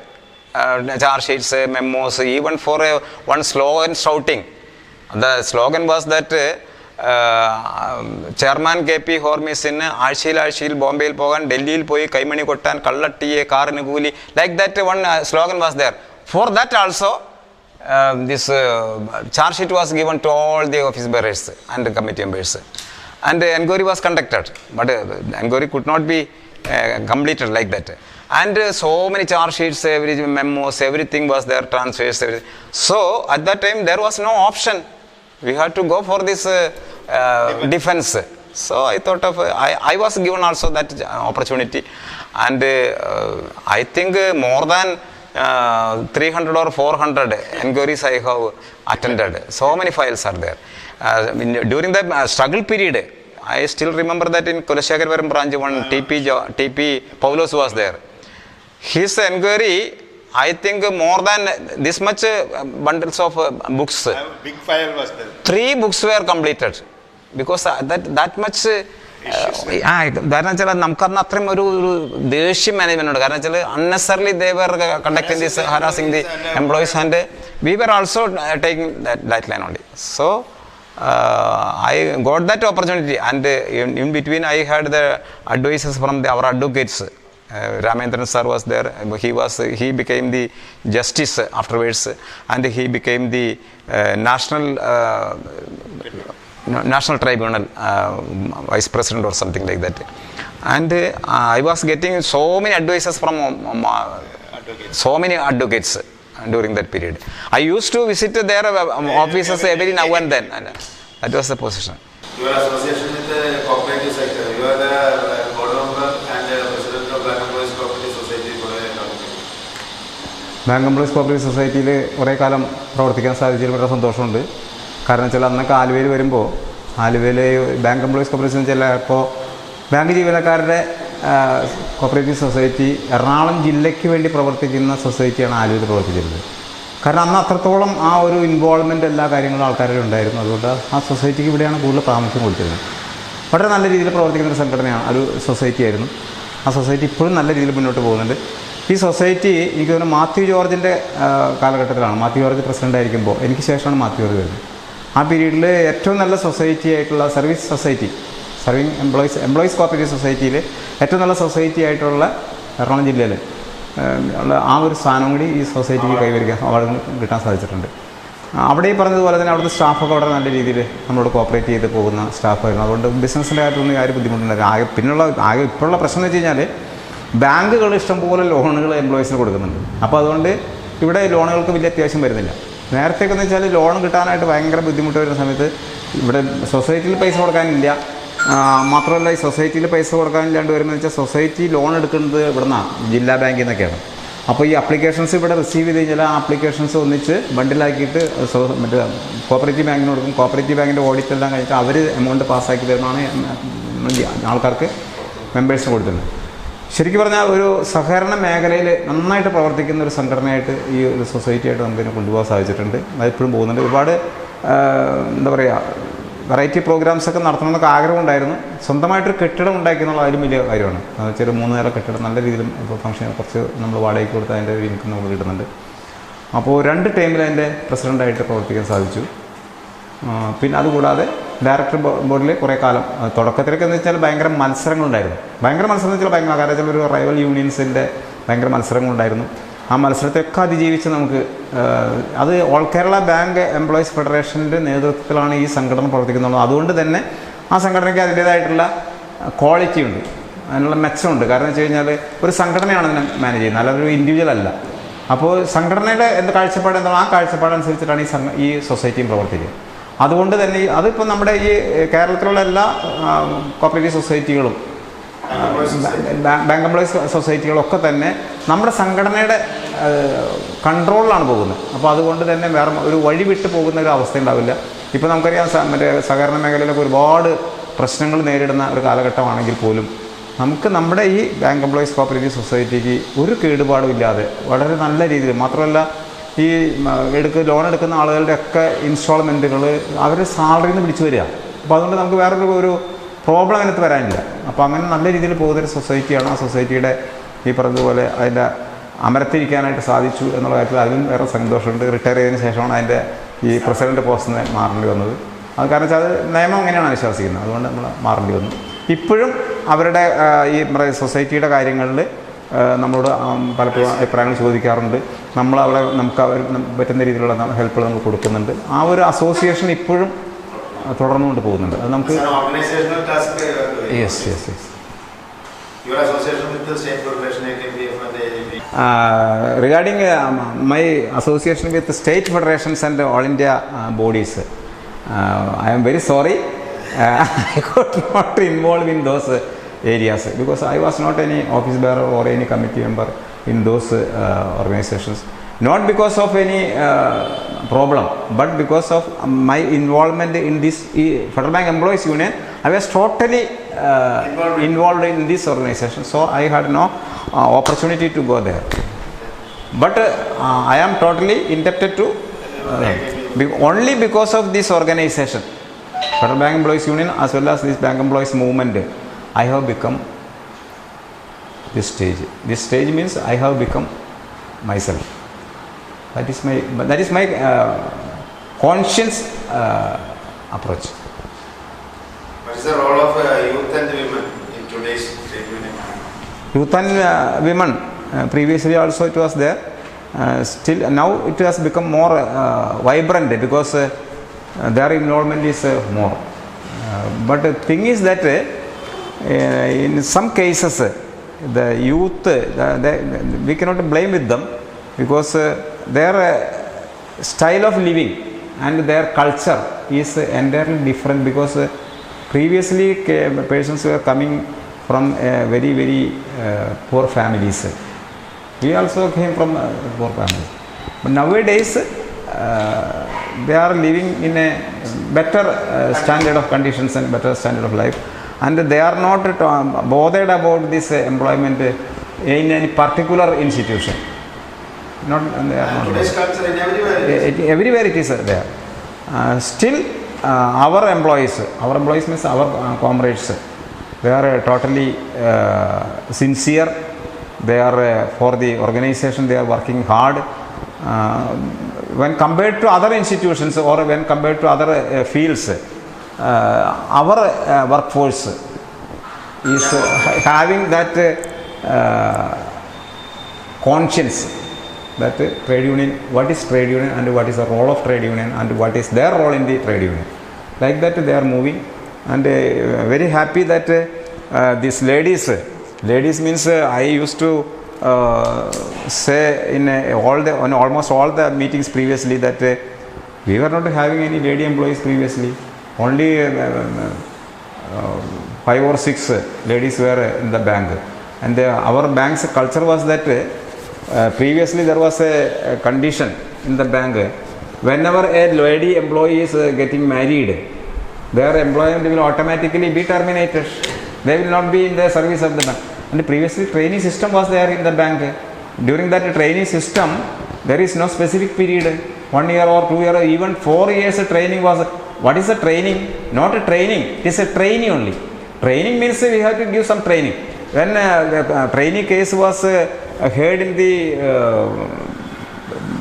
S3: Charge sheets, memos, even for one slogan shouting. The slogan was that chairman KP Hormisen, ആഴ്ചയിൽ ബോംബെയിൽ പോകാൻ, ഡൽഹിയിൽ പോയി കൈമണി കൊട്ടാൻ, കള്ളട്ടിയെ കാറിന് കൂലി, like that one slogan was there. For that also this charge sheet was given to all the office bearers and the committee members. And the inquiry was conducted, but the inquiry could not be completed like that. And so many charge sheets, memos, everything was there, transfers, everything. So at that time there was no option. We had to go for this defense. So I thought of, I was given also that opportunity, and I think more than 300 or 400 inquiries I have attended. So many files are there. During the struggle period, I still remember that in Kulashagaram branch, one TP Paulos was there. His inquiry, I think more than this much bundles of books.
S1: Big file was there.
S3: 3 books were completed because that much കാരണം വെച്ചാൽ നമുക്കന്ന് അത്രയും ഒരു ദേഷ്യം മാനേജ്മെൻറ്റുണ്ട്. കാരണം വെച്ചാൽ unnecessarily they were conducting this harassing the employees and we were also taking that line only. So I got that opportunity, and in between I had the advices from our advocates. Ramendran sir was there. He became the justice afterwards, and he became the national tribunal vice president or something like that. And I was getting so many advices from so many advocates during that period. I used to visit their offices every now and then. That was the position.
S1: Your association with the cooperative sector, you are the board member and president of Bank Employees Cooperative Society for a company.
S4: Bank employees cooperative സൊസൈറ്റിയിൽ കുറേ കാലം പ്രവർത്തിക്കാൻ സാധിച്ചതിൽ വളരെ സന്തോഷമുണ്ട്. കാരണം വെച്ചാൽ അന്നൊക്കെ ആലുവയിൽ വരുമ്പോൾ ആലുവയിൽ ബാങ്ക് എംപ്ലോയീസ് കോപ്പറേറ്റീവ് വെച്ചാൽ ഇപ്പോൾ ബാങ്ക് ജീവനക്കാരുടെ കോപ്പറേറ്റീവ് സൊസൈറ്റി എറണാകുളം ജില്ലയ്ക്ക് വേണ്ടി പ്രവർത്തിക്കുന്ന സൊസൈറ്റിയാണ് ആലുവയിൽ പ്രവർത്തിച്ചിരുന്നത്. കാരണം അന്ന് അത്രത്തോളം ആ ഒരു ഇൻവോൾവ്മെൻറ്റ് എല്ലാ കാര്യങ്ങളും ആൾക്കാരിൽ ഉണ്ടായിരുന്നു. അതുകൊണ്ട് ആ സൊസൈറ്റിക്ക് ഇവിടെയാണ് കൂടുതൽ പ്രാമുഖ്യം കൊടുത്തിരുന്നത്. വളരെ നല്ല രീതിയിൽ പ്രവർത്തിക്കുന്ന ഒരു സംഘടനയാണ്, ഒരു സൊസൈറ്റി ആയിരുന്നു. ആ സൊസൈറ്റി ഇപ്പോഴും നല്ല രീതിയിൽ മുന്നോട്ട് പോകുന്നുണ്ട്. ഈ സൊസൈറ്റി എനിക്ക് തോന്നുന്നു മാത്യു ജോർജിൻ്റെ കാലഘട്ടത്തിലാണ്. മാത്യു ജോർജ് പ്രസിഡൻ്റ് ആയിരിക്കുമ്പോൾ എനിക്ക് ശേഷമാണ് മാത്യു ജോർജ് വരുന്നത്. ആ പീരീഡിൽ ഏറ്റവും നല്ല സൊസൈറ്റി ആയിട്ടുള്ള സർവീസ് സൊസൈറ്റി, എംപ്ലോയീസ് കോപ്പറേറ്റീവ് സൊസൈറ്റിയിൽ ഏറ്റവും നല്ല സൊസൈറ്റി ആയിട്ടുള്ള എറണാകുളം ജില്ലയിൽ ഉള്ള ആ ഒരു സ്ഥാനം കൂടി ഈ സൊസൈറ്റിക്ക് കൈവരിക്കാൻ അവാർഡുകൾ കിട്ടാൻ സാധിച്ചിട്ടുണ്ട്. അവിടെ ഈ പറഞ്ഞതുപോലെ തന്നെ അവിടുത്തെ സ്റ്റാഫൊക്കെ വളരെ നല്ല രീതിയിൽ നമ്മളോട് കോപ്പറേറ്റ് ചെയ്ത് പോകുന്ന സ്റ്റാഫായിരുന്നു. അതുകൊണ്ട് ബിസിനസ്സിൻ്റെ കാര്യത്തിലൊന്നും ആരും ബുദ്ധിമുട്ടുണ്ടായിരുന്നു. ഇപ്പോഴുള്ള പ്രശ്നം എന്ന് വെച്ച് കഴിഞ്ഞാൽ ബാങ്കുകൾ ഇഷ്ടംപോലെ ലോണുകൾ എംപ്ലോയീസിന് കൊടുക്കുന്നുണ്ട്. അപ്പോൾ അതുകൊണ്ട് ഇവിടെ ലോണുകൾക്ക് വലിയ അത്യാവശ്യം വരുന്നില്ല. നേരത്തേക്ക് എന്ന് വെച്ചാൽ ലോൺ കിട്ടാനായിട്ട് ഭയങ്കര ബുദ്ധിമുട്ട് വരുന്ന സമയത്ത് ഇവിടെ സൊസൈറ്റിയിൽ പൈസ കൊടുക്കാനില്ല. മാത്രമല്ല ഈ സൊസൈറ്റിയിൽ പൈസ കൊടുക്കാനില്ലാണ്ട് വരുമ്പോൾ വെച്ചാൽ സൊസൈറ്റി ലോൺ എടുക്കുന്നത് ഇവിടെ നിന്നാണ്, ജില്ലാ ബാങ്കിൽ നിന്നൊക്കെയാണ്. അപ്പോൾ ഈ അപ്ലിക്കേഷൻസ് ഇവിടെ റിസീവ് ചെയ്ത് കഴിഞ്ഞാൽ ആ അപ്ലിക്കേഷൻസ് ഒന്നിച്ച് ബണ്ടിലാക്കിയിട്ട് മറ്റേ കോപ്പറേറ്റീവ് ബാങ്കിന് കൊടുക്കും. കോപ്പറേറ്റീവ് ബാങ്കിൻ്റെ ഓഡിറ്റ് എല്ലാം കഴിഞ്ഞിട്ട് അവർ എമൗണ്ട് പാസ്സാക്കി തരുന്നതാണ് ആൾക്കാർക്ക് മെമ്പേഴ്സിന് കൊടുത്തിട്ടുണ്ട്. ശരിക്കും പറഞ്ഞാൽ ഒരു സഹകരണ മേഖലയിൽ നന്നായിട്ട് പ്രവർത്തിക്കുന്ന ഒരു സംഘടനയായിട്ട് ഈ ഒരു സൊസൈറ്റിയായിട്ട് നമുക്കിതിനെ കൊണ്ടുപോകാൻ സാധിച്ചിട്ടുണ്ട്. അതെപ്പോഴും പോകുന്നുണ്ട്. ഒരുപാട് എന്താ പറയുക വെറൈറ്റി പ്രോഗ്രാംസൊക്കെ നടത്തണമെന്നൊക്കെ ആഗ്രഹമുണ്ടായിരുന്നു. സ്വന്തമായിട്ടൊരു കെട്ടിടം ഉണ്ടാക്കിയെന്നുള്ള അതിലും വലിയ കാര്യമാണ്. ചെറിയ 3 നില കെട്ടിടം നല്ല രീതിയിലും ഇപ്പോൾ ഫംഗ്ഷൻ കുറച്ച് നമ്മൾ വാടകയ്ക്ക് കൊടുത്ത് അതിൻ്റെ ഒരു ഇൻകം നമുക്ക് കിട്ടുന്നുണ്ട്. അപ്പോൾ 2 ടൈമിൽ അതിൻ്റെ പ്രസിഡൻ്റായിട്ട് പ്രവർത്തിക്കാൻ സാധിച്ചു. പിന്നെ അതുകൂടാതെ ഡയറക്ടർ ബോർഡിൽ കുറേ കാലം തുടക്കത്തിലൊക്കെ എന്ന് വെച്ചാൽ ഭയങ്കര മത്സരങ്ങളുണ്ടായിരുന്നു. കാരണം വെച്ചാൽ ഒരു റൈവൽ യൂണിയൻസിൻ്റെ ഭയങ്കര മത്സരങ്ങളുണ്ടായിരുന്നു. ആ മത്സരത്തെയൊക്കെ അതിജീവിച്ച് നമുക്ക് അത് ഓൾ കേരള ബാങ്ക് എംപ്ലോയീസ് ഫെഡറേഷൻ്റെ നേതൃത്വത്തിലാണ് ഈ സംഘടന പ്രവർത്തിക്കുന്നുള്ളത്. അതുകൊണ്ട് തന്നെ ആ സംഘടനയ്ക്ക് അതിൻ്റേതായിട്ടുള്ള ക്വാളിറ്റി ഉണ്ട്, അതിനുള്ള മെച്ചമുണ്ട്. കാരണം വെച്ച് കഴിഞ്ഞാൽ ഒരു സംഘടനയാണ് അതിനെ മാനേജ് ചെയ്യുന്നത്, അല്ലാതെ ഒരു ഇൻഡിവിജ്വൽ അല്ല. അപ്പോൾ സംഘടനയുടെ കാഴ്ചപ്പാട് എന്താണ്, ആ കാഴ്ചപ്പാടനുസരിച്ചിട്ടാണ് ഈ സൊസൈറ്റിയും പ്രവർത്തിക്കുക. അതുകൊണ്ട് തന്നെ അതിപ്പോൾ നമ്മുടെ ഈ കേരളത്തിലുള്ള എല്ലാ കോപ്പറേറ്റീവ് സൊസൈറ്റികളും ബാങ്ക് എംപ്ലോയീസ് സൊസൈറ്റികളൊക്കെ തന്നെ നമ്മുടെ സംഘടനയുടെ കൺട്രോളിലാണ് പോകുന്നത്. അപ്പോൾ അതുകൊണ്ട് തന്നെ വേറെ ഒരു വഴി വിട്ട് പോകുന്ന ഒരു അവസ്ഥ ഉണ്ടാവില്ല. ഇപ്പോൾ നമുക്കറിയാം മറ്റേ സഹകരണ മേഖലയിലൊക്കെ ഒരുപാട് പ്രശ്നങ്ങൾ നേരിടുന്ന ഒരു കാലഘട്ടമാണെങ്കിൽ പോലും നമുക്ക് നമ്മുടെ ഈ ബാങ്ക് എംപ്ലോയീസ് കോപ്പറേറ്റീവ് സൊസൈറ്റിക്ക് ഒരു കേടുപാടും ഇല്ലാതെ വളരെ നല്ല രീതിയിൽ, മാത്രമല്ല ഈ ലോൺ എടുക്കുന്ന ആളുകളുടെയൊക്കെ ഇൻസ്റ്റാൾമെൻറ്റുകൾ അവർ സാലറിയിൽ നിന്ന് പിടിച്ചു വരിക. അപ്പോൾ അതുകൊണ്ട് നമുക്ക് വേറൊരു പ്രോബ്ലം അതിനകത്ത് വരാനില്ല. അപ്പോൾ അങ്ങനെ നല്ല രീതിയിൽ പോകുന്നൊരു സൊസൈറ്റിയാണ്. ആ സൊസൈറ്റിയുടെ ഈ പറഞ്ഞതുപോലെ അതിൻ്റെ അമരത്തിരിക്കാനായിട്ട് സാധിച്ചു എന്നുള്ള കാര്യത്തിൽ അതിലും വേറെ സന്തോഷമുണ്ട്. റിട്ടയർ ചെയ്തതിന് ശേഷമാണ് അതിൻ്റെ ഈ പ്രസിഡൻറ്റ് പോസ്റ്റിന് മാറേണ്ടി വന്നത്. അത് കാരണം വെച്ചാൽ അത് നിയമം അങ്ങനെയാണ് വിശ്വസിക്കുന്നത്, അതുകൊണ്ട് നമ്മൾ മാറേണ്ടി വന്നു. ഇപ്പോഴും അവരുടെ ഈ സൊസൈറ്റിയുടെ കാര്യങ്ങളിൽ നമ്മളോട് പലപ്പോഴും അഭിപ്രായങ്ങൾ ചോദിക്കാറുണ്ട്. നമുക്ക് അവർ പറ്റുന്ന രീതിയിലുള്ള ഹെൽപ്പുകൾ നമ്മൾ കൊടുക്കുന്നുണ്ട്. ആ ഒരു അസോസിയേഷൻ ഇപ്പോഴും തുടർന്നുകൊണ്ട് പോകുന്നുണ്ട്. അത് നമുക്ക് regarding my association with state federations and all India bodies, I am very sorry. I got not involved in those areas because I was not any office bearer or any committee member in those organizations. Not because of any problem, but because of my involvement in this Federal Bank Employees Union. I was totally involved in this organization, so I had no opportunity to go there. But I am totally indebted to only because of this organization. Federal Bank Employees Union as well as this bank employees movement, I have become this stage. This stage means I have become myself. That is my conscious approach.
S1: What is the role of youth and women in today's trade union?
S4: Youth and women, previously also it was there. Still now it has become more vibrant because their involvement is more. But the thing is that in some cases the youth, we cannot blame with them because their style of living and their culture is entirely different, because previously persons were coming from very, very poor families. We also came from poor families. But nowadays, they are living in a better standard of conditions and better standard of life. And they are not bothered about this employment in any particular institution. Not, they are not.
S1: Today's culture in everywhere.
S4: Everywhere it is there. Still, our employees means our comrades, they are totally sincere. They are for the organization, they are working hard. When compared to other institutions or when compared to other fields, our workforce is having that conscience that trade union, what is trade union and what is the role of trade union and what is their role in the trade union. Like that they are moving, and very happy that these ladies means I used to say in almost all the meetings previously that we were not having any lady employees previously. Only 5 or 6 ladies were in the bank, and our bank's culture was that previously there was a condition in the bank: whenever a lady employee is getting married, their employment will automatically be terminated. They will not be in the service of the bank. And previously training system was there in the bank. During that training system, there is no specific period, 1 year or 2 years or even 4 years training was. What is a training? Not a training, it is a training only. Training means we have to give some training. When the training case was heard in the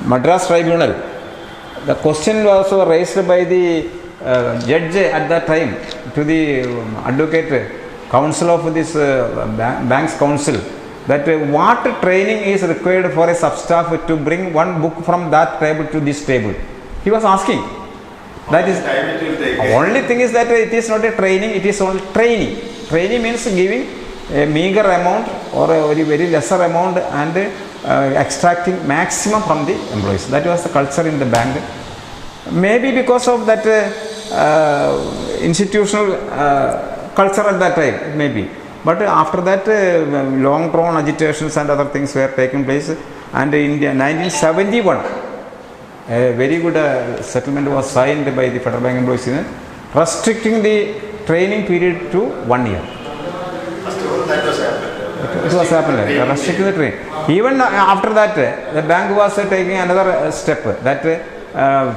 S4: Madras Tribunal, the question was also raised by the judge at that time to the advocate council of this bank's council, that what training is required for a sub-staff to bring one book from that table to this table. He was asking. That is only thing is that it is not a training, it is only training. Training means giving a meager amount or a very lesser amount and extracting maximum from the employees. That was the culture in the bank. Maybe because of that institutional culture at that time, maybe. But after that, long drawn agitations and other things were taking place. And in 1971, a very good settlement was signed by the Federal Bank Employees Union, restricting the training period to 1 year.
S1: First of all, that was happened.
S4: It was happening, restricting the training. Even after that, the bank was taking another step that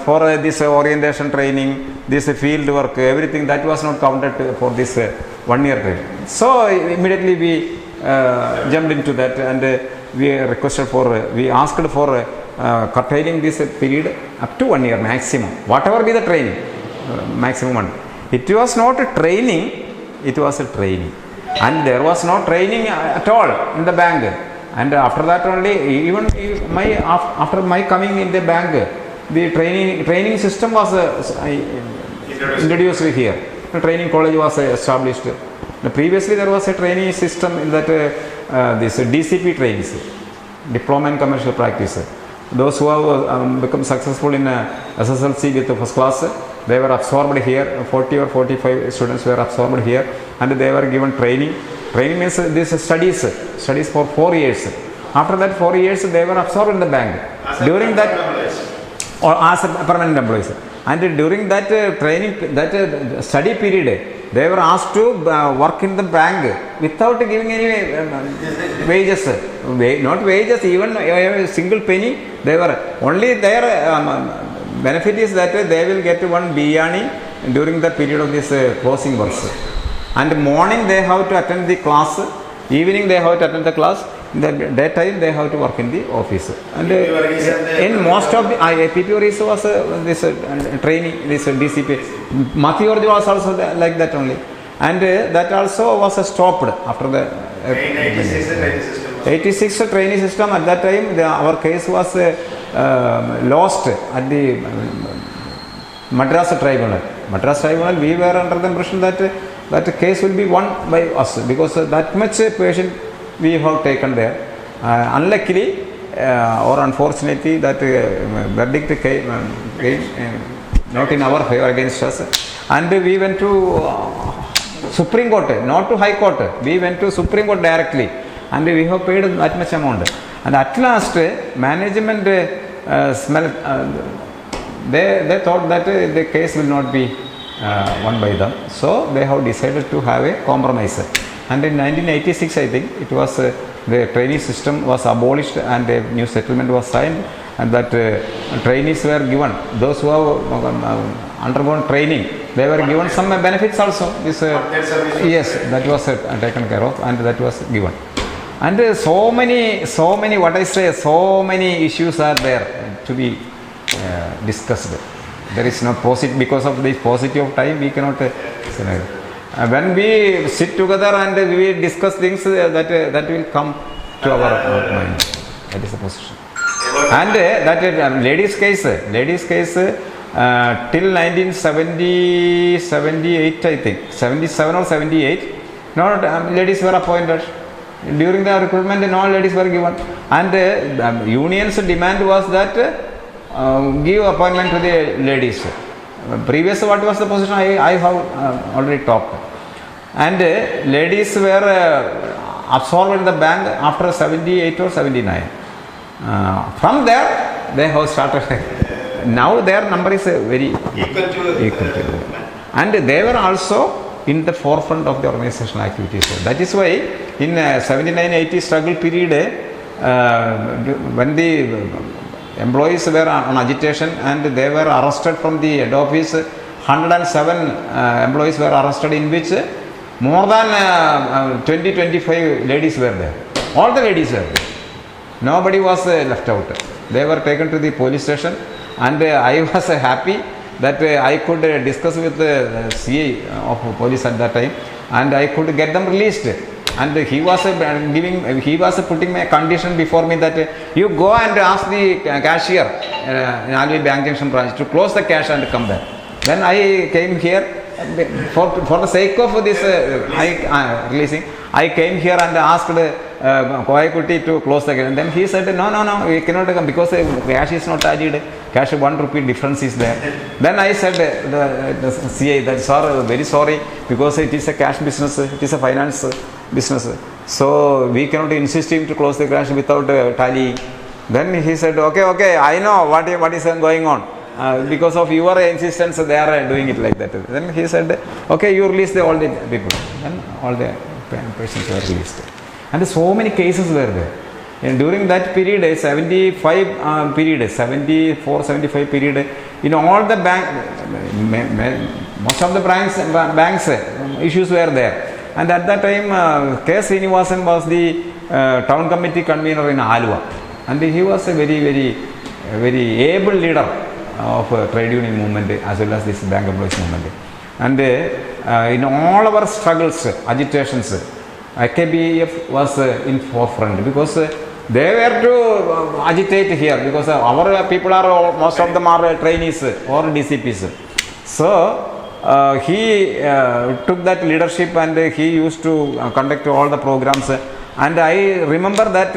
S4: for this orientation training, this field work, everything that was not counted for this 1 year training. So immediately we jumped into that, and we requested for, we asked for curtailing this period up to 1 year maximum, whatever be the training, maximum one. It was not a training, it was a training, and there was no training at all in the bank. And after that only, even after my coming in the bank, the training system was introduced here. The training college was established. Previously there was a training system in that this DCP trains, Diploma in Commercial Practice. Those who have become successful in SSLC with the first class, they were absorbed here. 40 or 45 students were absorbed here, and they were given training. Training means this studies for 4 years. After that 4 years, they were absorbed in the bank. During that, or as a permanent employees. And during that training, that study period, they were asked to work in the bank without giving any wages. Not wages, even a single penny. They were only their benefit is that they will get one biryani during the period of this closing works. And morning they have to attend the class, evening they have to attend the class, in the daytime they have to work in the office. And in most of the PPORs was this training, this DCP. Matthew was also like that only. And that also was stopped after the 86 training system. At that time our case was lost at the Madras Tribunal. Madras Tribunal, we were under the impression that that case will be won by us because that much patient we have taken there. Unluckily or unfortunately that verdict came not in our favor, against us, and we went to Supreme Court, not to High Court. We went to Supreme Court directly, and we have paid that much amount. And at last, management they thought that the case will not be won by them, so they have decided to have a compromise. And in 1986, I think it was the training system was abolished and a new settlement was signed, and that trainees were given, those who have undergone training, they were given some benefits also. This yes, that was taken care of, and that was given. And so many what I say, so many issues are there to be discussed. There is no positive, because of this paucity of time we cannot when we sit together and we discuss things, that will come to our mind. That is the position. And that ladies case till 1970, 78, I think 77 or 78, no ladies were appointed. During the recruitment, no ladies were given, and union's demand was that give appointment to the ladies. Previous, what was the position? I have already talked. And ladies were absorbed in the bank after 78 or 79. From there, they have started. Now their number is very equal to. And they were also in the forefront of the organizational activities. That is why in 79-80 struggle period, when the employees were on agitation and they were arrested from the head office, 107 employees were arrested, in which more than 20-25 ladies were there. All the ladies were there. Nobody was left out. They were taken to the police station, and I was happy that I could discuss with the CA of police at that time, and I could get them released. And he was putting a condition before me that you go and ask the cashier in Alvi Bank Junction branch to close the cash and come back. Then I came here for the sake of this releasing. I came here and asked Koyakuti to close the cash. And then he said, no, we cannot come because cash is not added. Cash 1 rupee difference is there. Then I said the CA that, sir, very sorry, because it is a cash business, it is a finance business, so we cannot insist him to close the cash without tally. Then he said, okay, I know what is going on. Because of your insistence, they are doing it like that. Then he said, okay, you release all the people. Then all the persons were released. And so many cases were there. And during that period, 75 period, 74, 75 period, in all the most of the banks issues were there. And at that time, K. Srinivasan was the town committee convener in Alva. And he was a very able leader of trade union movement as well as this bank employees movement. And in all our struggles, agitations, IKBF was in forefront because they were to agitate here because our people are, most of them are trainees or DCPs. So he took that leadership and he used to conduct all the programs. And I remember that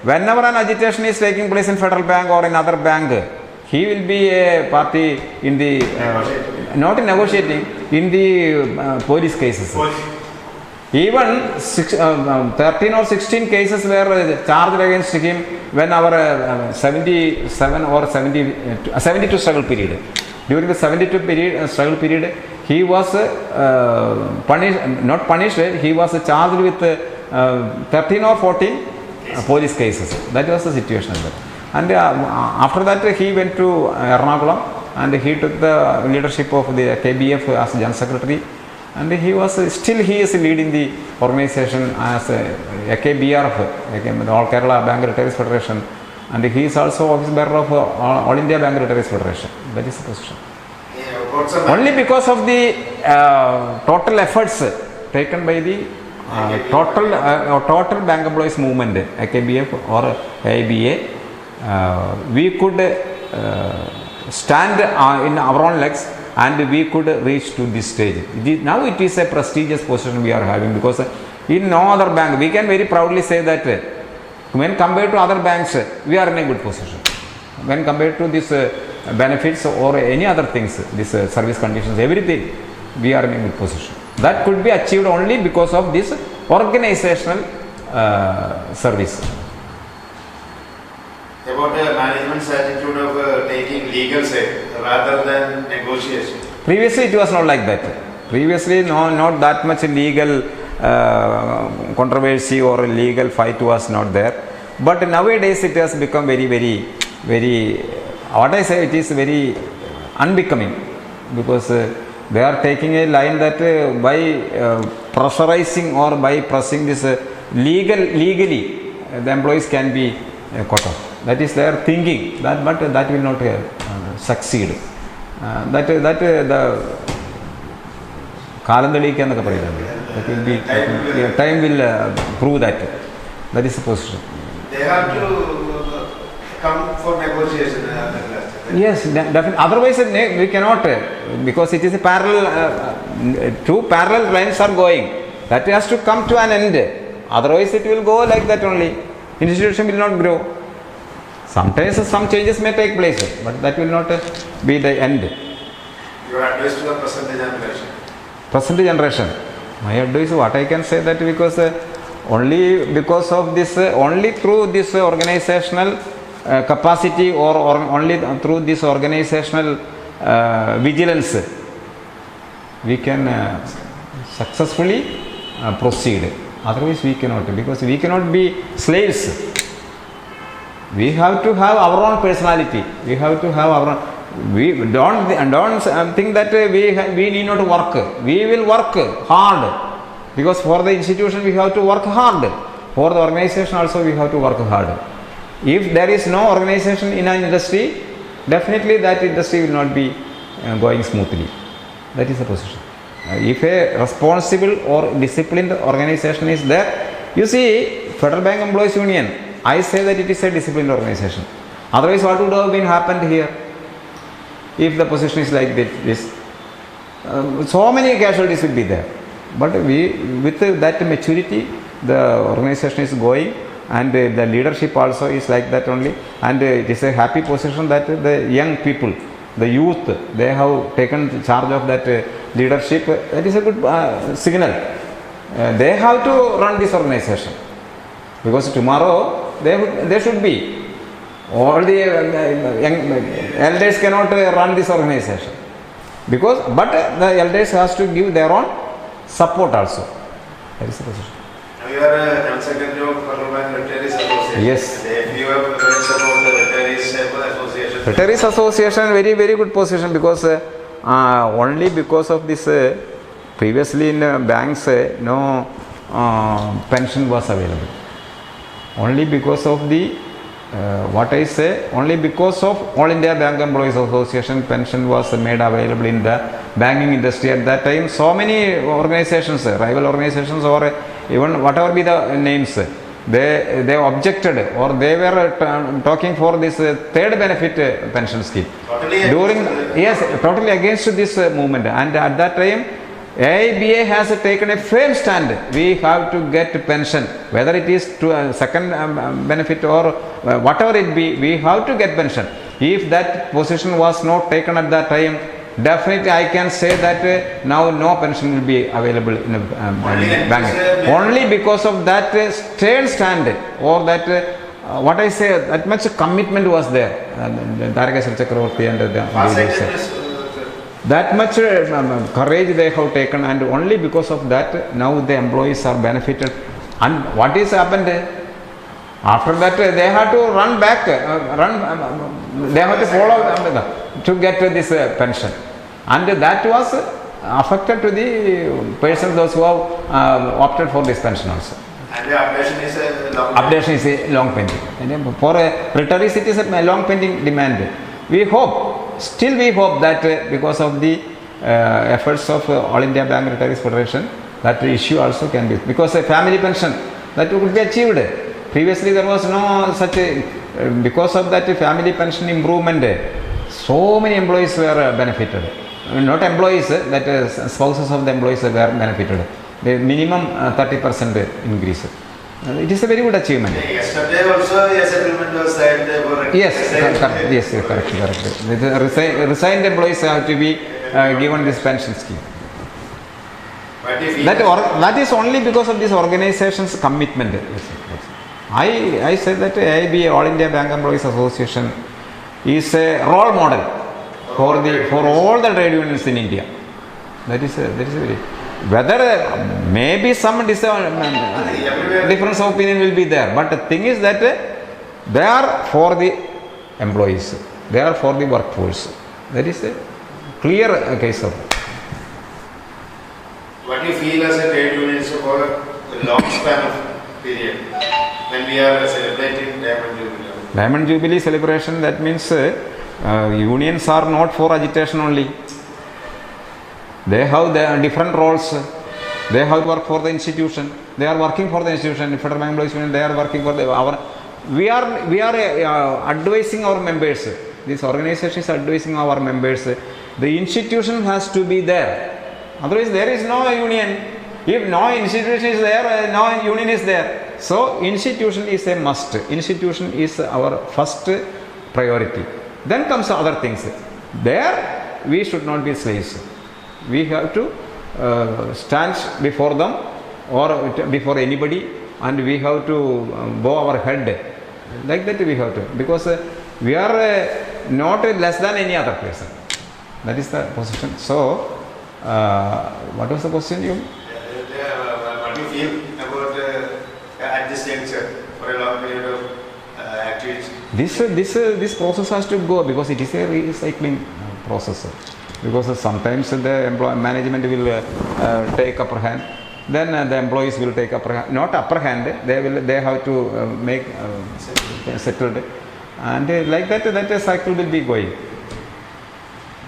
S4: whenever an agitation is taking place in Federal Bank or in other bank, he will be a party in the, not in negotiating, in the police cases. Even 13 or 16 cases were charged against him when our 77 or 72 struggle period. During the 72 period, struggle period, he was not punished, he was charged with 13 or 14 police cases. That was the situation. And after that he went to Ernakulam and he took the leadership of the KBF as General Secretary, and he is leading the organization as a KBRF, All Kerala Bank Retirees Federation, and he is also office bearer of All India Bank Retirees Federation. That is the position. Only because of the total efforts taken by the total bank employees movement, AKBF or ABA, we could stand in our own legs and we could reach to this stage. Now it is a prestigious position we are having, because in no other bank we can very proudly say that when compared to other banks we are in a good position. When compared to this benefits or any other things, this service conditions, everything, we are in a good position. That could be achieved only because of this organizational service.
S1: About the management's attitude of taking legal say rather than negotiation.
S4: Previously it was not like that. Previously not that much legal controversy or legal fight was not there. But nowadays it has become very, what I say, it is very unbecoming, because they are taking a line that by pressurizing or by pressing this legally the employees can be cut off. That is their thinking, but that will not succeed. That the കാലം എന്നൊക്കെ പറയുന്നുണ്ട്. That will be time will prove that. That is the position.
S1: They have to come for negotiation.
S4: Yes, definitely. Otherwise we cannot, because it is a parallel, two parallel lines are going. That has to come to an end. Otherwise it will go like that only. Institution will not grow. Sometimes some changes may take place, but that will not be the end.
S1: Your advice to the present generation?
S4: Present generation, my advice, what I can say, that because only because of this, only through this organizational capacity or only through this organizational vigilance, we can successfully proceed. Otherwise we cannot, because we cannot be slaves. We have to have our own personality. We have to have our own. We don't think that we need not work. We will work hard, because for the institution we have to work hard. For the organization also we have to work hard. If there is no organization in an industry, definitely that industry will not be going smoothly. That is the position. If a responsible or disciplined organization is there, you see, Federal Bank Employees Union, I say that it is a disciplined organization. Otherwise, what would have been happened here if the position is like this? So many casualties will be there. But with that maturity, the organization is going, and the leadership also is like that only. And it is a happy position that the young people, the youth, they have taken charge of that leadership. That is a good signal. They have to run this organization, because tomorrow they should be. All the young elders cannot run this organization, but the elders has to give their own support also. That is the position.
S1: Now you are a General Secretary of Federal Bank Retirees Association.
S4: Yes.
S1: If you have words about the Retirees Association.
S4: Retirees Association, very good position, because only because of this previously in banks no pension was available. Only because of the what I say, only because of All India Bank Employees Association, pension was made available in the banking industry at that time. So many organizations, rival organizations or even whatever be the names, they objected, or they were talking for this third benefit pension scheme. Totally against this movement. And at that time, AIBA has taken a firm stand. We have to get pension, whether it is to a second benefit or whatever it be, we have to get pension. If that position was not taken at that time, definitely I can say that now no pension will be available in a bank. Only because of that stern stand, or that what I say, that much commitment was there. That much courage they have taken, and only because of that now the employees are benefited. And what is happened?
S3: After that, they have to run back, they have to follow to get this pension. And that was affected to the persons those who have opted for this pension also.
S1: And the updation is a long
S3: Updation is a long pending. And for retirees, it is a long pending demand. We hope that because of the efforts of All India Bank Retirees Federation, that issue also can be, because a family pension that would be achieved. Previously there was no such a, because of that family pension improvement, so many employees were benefited. Not employees, that spouses of the employees were benefited. The minimum 30% increase. It is a very good achievement.
S1: Yesterday also a settlement was signed for
S3: Yes, correct. The resigned employees have to be given this pension scheme.
S1: But if he
S3: That is only because of this organization's commitment. I said that AIB, All India Bank Employees Association, is a role model for all the trade unions in India. That is very. Whether maybe some difference of opinion will be there, but the thing is that they are for the employees, they are for the workforce. That is a clear case of.
S1: what do you feel as a trade union for a long span of period when we are celebrating Diamond Jubilee?
S3: Diamond Jubilee celebration, that means unions are not for agitation only. They have their different roles. They have to work for the institution. They are working for the institution. Federal Bank Employees Union, they are working for our. We are advising our members. This organization is advising our members. The institution has to be there. Otherwise, there is no union. If no institution is there, no union is there. So, institution is a must. Institution is our first priority. Then comes other things. There, we should not be slaves. We have to stand before them or before anybody, and we have to bow our head like that. We have to, because we are not less than any other person. That is the position. So, what was the question?
S1: What do you feel about at this juncture for a long period of activity?
S3: This process has to go, because it is a recycling process. Because sometimes the management will take upper hand, then the employees will take upper hand, not upper hand, they have to make settled, and like that cycle will be going.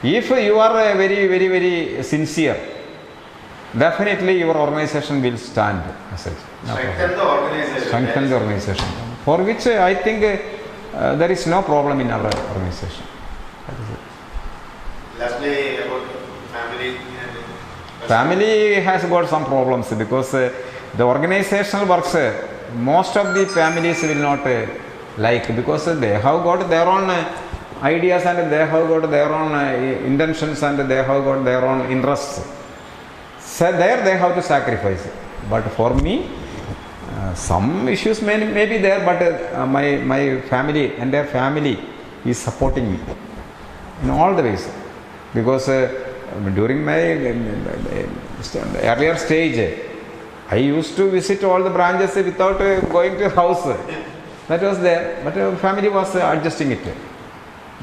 S3: If you are very sincere, definitely your organization will stand as such. Strengthen the organization, for which I think there is no problem in our organization.
S1: Lastly, about family.
S3: Family has got some problems, because the organizational works, most of the families will not like, because they have got their own ideas and they have got their own intentions and they have got their own interests. So there they have to sacrifice. But for me, some issues may be there, but my family, entire family is supporting me in all the ways. Because during my earlier stage, I used to visit all the branches without going to house. That was there, but family was adjusting it.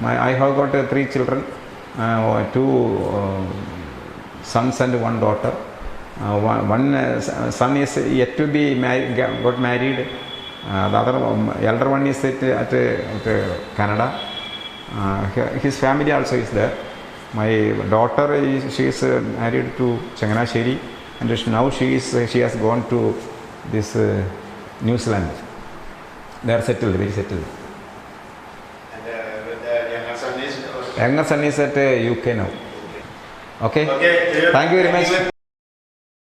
S3: I have got 3 children, 2 sons and 1 daughter. One son is yet to be got married. The elder one is at Canada. His family also is there. My daughter she is married to Changanasheri, and now she has gone to this New Zealand. They are settled, very settled.
S1: And the younger son is
S3: Younger son is at UK now. Okay.
S1: Okay.
S3: Thank you very much.